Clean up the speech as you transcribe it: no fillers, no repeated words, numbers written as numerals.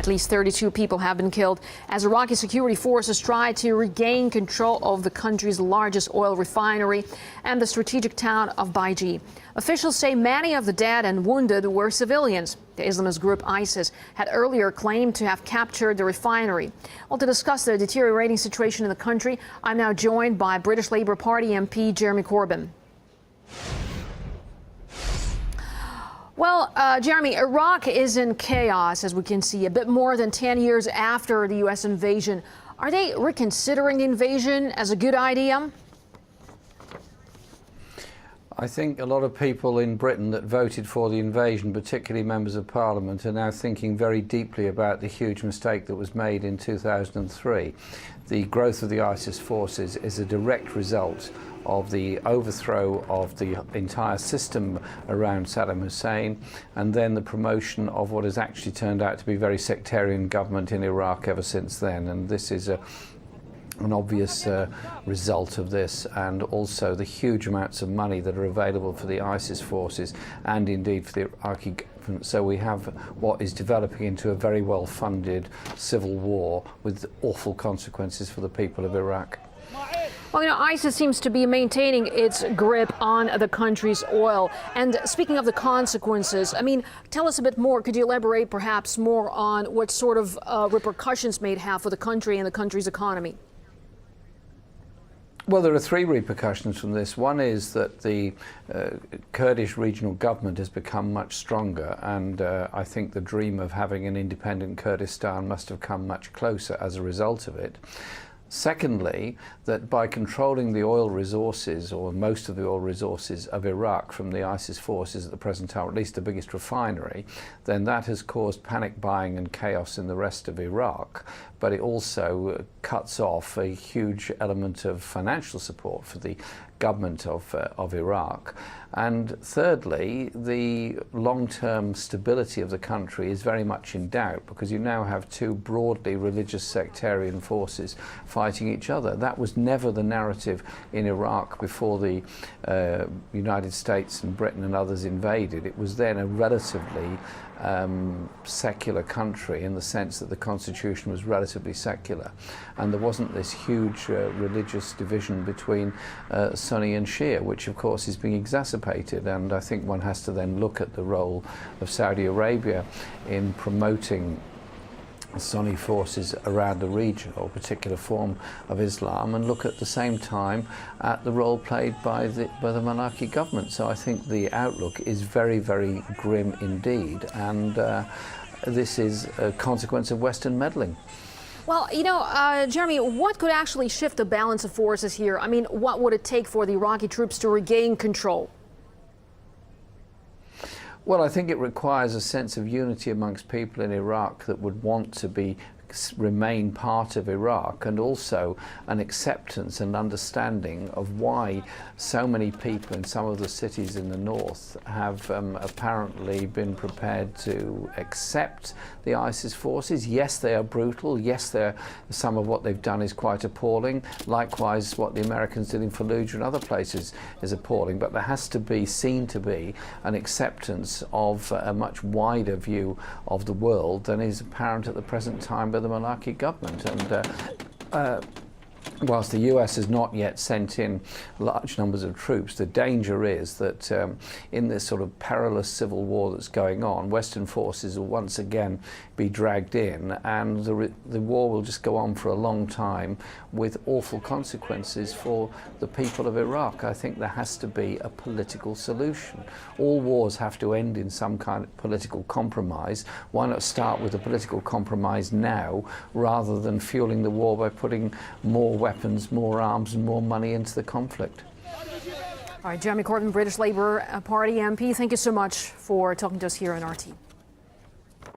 At least 32 people have been killed as Iraqi security forces try to regain control of the country's largest oil refinery and the strategic town of Baiji. Officials say many of the dead and wounded were civilians. The Islamist group ISIS had earlier claimed to have captured the refinery. Well, to discuss the deteriorating situation in the country, I'm now joined by British Labour Party MP Jeremy Corbyn. Well, Jeremy, Iraq is in chaos, as we can see, a bit more than 10 years after the U.S. invasion. Are they reconsidering the invasion as a good idea? I think a lot of people in Britain that voted for the invasion, particularly members of Parliament, are now thinking very deeply about the huge mistake that was made in 2003. The growth of the ISIS forces is a direct result of the overthrow of the entire system around Saddam Hussein, and then the promotion of what has actually turned out to be a very sectarian government in Iraq ever since then. And this is an obvious result of this, and also the huge amounts of money that are available for the ISIS forces and indeed for the Iraqi government. So we have what is developing into a very well-funded civil war with awful consequences for the people of Iraq. Well, you know, ISIS seems to be maintaining its grip on the country's oil. And speaking of the consequences, I mean, tell us a bit more. Could you elaborate perhaps more on what sort of repercussions may it have for the country and the country's economy? Well, there are three repercussions from this. One is that the Kurdish regional government has become much stronger, and I think the dream of having an independent Kurdistan must have come much closer as a result of it. Secondly, that by controlling the oil resources, or most of the oil resources of Iraq from the ISIS forces at the present time, or at least the biggest refinery, then that has caused panic buying and chaos in the rest of Iraq. But it also cuts off a huge element of financial support for the government of Iraq. And thirdly, the long-term stability of the country is very much in doubt, because you now have two broadly religious sectarian forces fighting each other. That was never the narrative in Iraq before the United States and Britain and others invaded. It was then a relatively secular country, in the sense that the constitution was relatively secular, and there wasn't this huge religious division between Sunni and Shia, which of course is being exacerbated. And I think one has to then look at the role of Saudi Arabia in promoting Sunni forces around the region, or a particular form of Islam, and look at the same time at the role played by the Maliki government. So I think the outlook is very, very grim indeed, and this is a consequence of Western meddling. Well, you know, Jeremy, what could actually shift the balance of forces here? I mean, what would it take for the Iraqi troops to regain control? Well, I think it requires a sense of unity amongst people in Iraq that would want to remain part of Iraq, and also an acceptance and understanding of why so many people in some of the cities in the north have apparently been prepared to accept the ISIS forces. Yes, they are brutal. Yes, some of what they've done is quite appalling. Likewise, what the Americans did in Fallujah and other places is appalling. But there has to be seen to be an acceptance of a much wider view of the world than is apparent at the present time by the Maliki government. And whilst the US has not yet sent in large numbers of troops, the danger is that in this sort of perilous civil war that's going on, Western forces will once again be dragged in, and the war will just go on for a long time with awful consequences for the people of Iraq. I think there has to be a political solution. All wars have to end in some kind of political compromise. Why not start with a political compromise now, rather than fueling the war by putting more weapons, more arms and more money into the conflict? All right, Jeremy Corbyn, British Labour Party MP, thank you so much for talking to us here on RT.